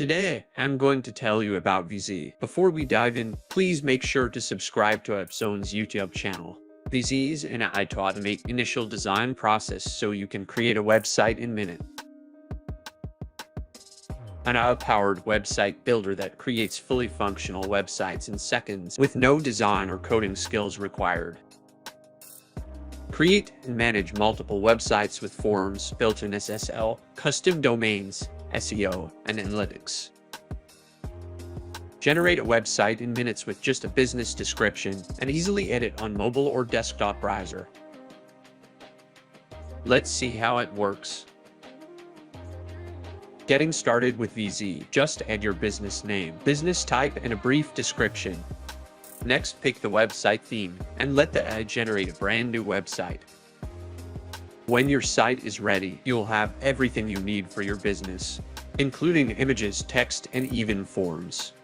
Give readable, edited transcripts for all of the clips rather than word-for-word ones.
Today, I'm going to tell you about VZ. Before we dive in, please make sure to subscribe to appsumo's YouTube channel. VZ is an AI to automate initial design process so you can create a website in minutes. An AI-powered website builder that creates fully functional websites in seconds with no design or coding skills required. Create and manage multiple websites with forms, built-in SSL, custom domains, SEO, and analytics. Generate a website in minutes with just a business description and easily edit on mobile or desktop browser. Let's see how it works. Getting started with VZ, just add your business name, business type, and a brief description. Next, pick the website theme and let the AI generate a brand new website. When your site is ready, you'll have everything you need for your business, including images, text, and even forms.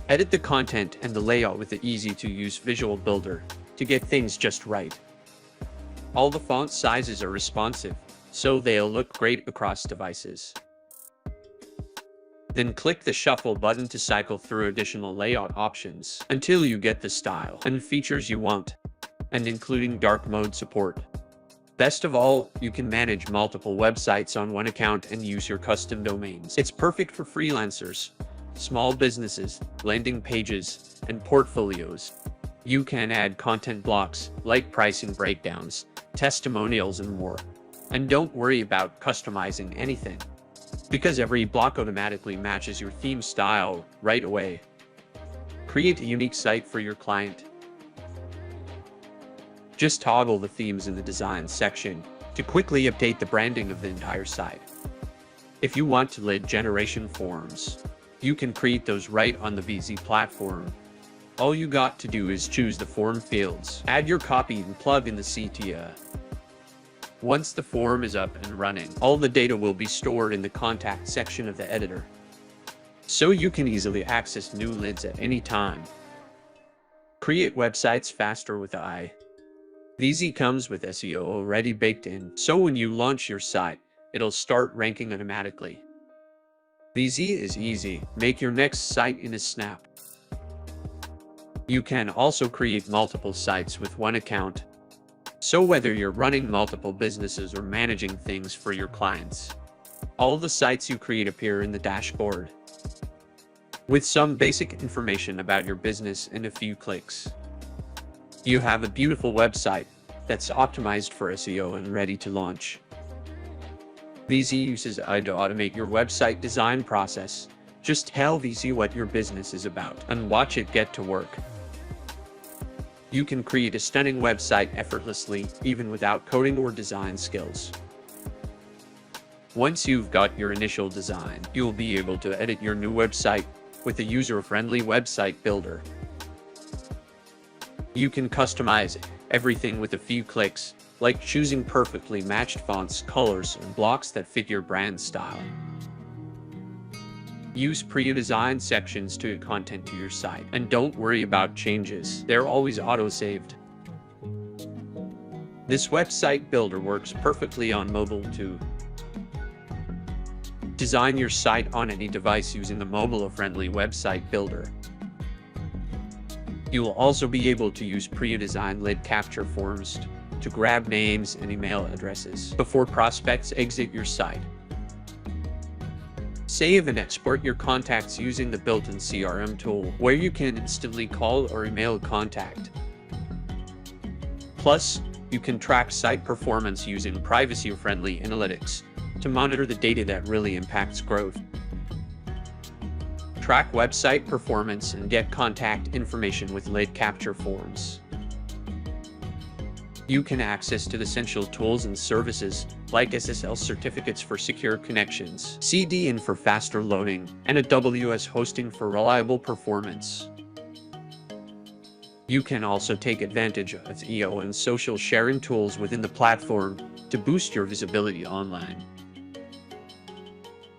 Edit the content and the layout with the easy-to-use visual builder to get things just right. All the font sizes are responsive, so they'll look great across devices. Then click the Shuffle button to cycle through additional layout options until you get the style and features you want, and including dark mode support. Best of all, you can manage multiple websites on one account and use your custom domains. It's perfect for freelancers, small businesses, landing pages, and portfolios. You can add content blocks like pricing breakdowns, testimonials, and more. And don't worry about customizing anything, because every block automatically matches your theme style right away. Create a unique site for your client. Just toggle the themes in the design section to quickly update the branding of the entire site. If you want lead generation forms, you can create those right on the VZ platform. All you got to do is choose the form fields, add your copy, and plug in the CTA. Once the form is up and running, all the data will be stored in the contact section of the editor, so you can easily access new leads at any time. Create websites faster with AI. VZ comes with SEO already baked in, so when you launch your site, it'll start ranking automatically. VZ is easy. Make your next site in a snap. You can also create multiple sites with one account, so whether you're running multiple businesses or managing things for your clients, all the sites you create appear in the dashboard with some basic information about your business in a few clicks. You have a beautiful website that's optimized for SEO and ready to launch. VZ uses AI to automate your website design process. Just tell VZ what your business is about and watch it get to work. You can create a stunning website effortlessly, even without coding or design skills. Once you've got your initial design, you'll be able to edit your new website with a user-friendly website builder. You can customize everything with a few clicks, like choosing perfectly matched fonts, colors, and blocks that fit your brand style. Use pre-designed sections to add content to your site, and don't worry about changes. They're always auto-saved. This website builder works perfectly on mobile too. Design your site on any device using the mobile-friendly website builder. You will also be able to use pre-designed lead capture forms to grab names and email addresses before prospects exit your site. Save and export your contacts using the built-in CRM tool, where you can instantly call or email a contact. Plus, you can track site performance using privacy-friendly analytics to monitor the data that really impacts growth. Track website performance and get contact information with lead capture forms. You can access to the essential tools and services like SSL certificates for secure connections, CDN for faster loading, and AWS hosting for reliable performance. You can also take advantage of SEO and social sharing tools within the platform to boost your visibility online.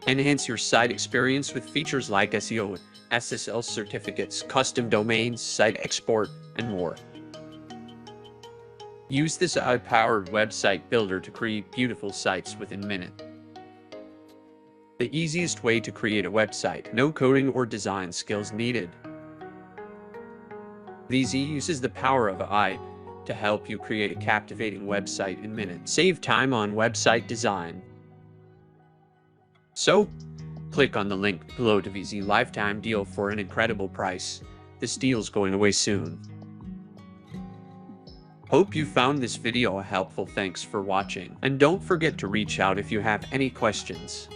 Enhance your site experience with features like SEO, SSL certificates, custom domains, site export, and more. Use this AI-powered website builder to create beautiful sites within minutes. The easiest way to create a website, no coding or design skills needed. VZ uses the power of AI to help you create a captivating website in minutes. Save time on website design. So, click on the link below to VZ lifetime deal for an incredible price. This deal's going away soon. Hope you found this video helpful. Thanks for watching, and don't forget to reach out if you have any questions.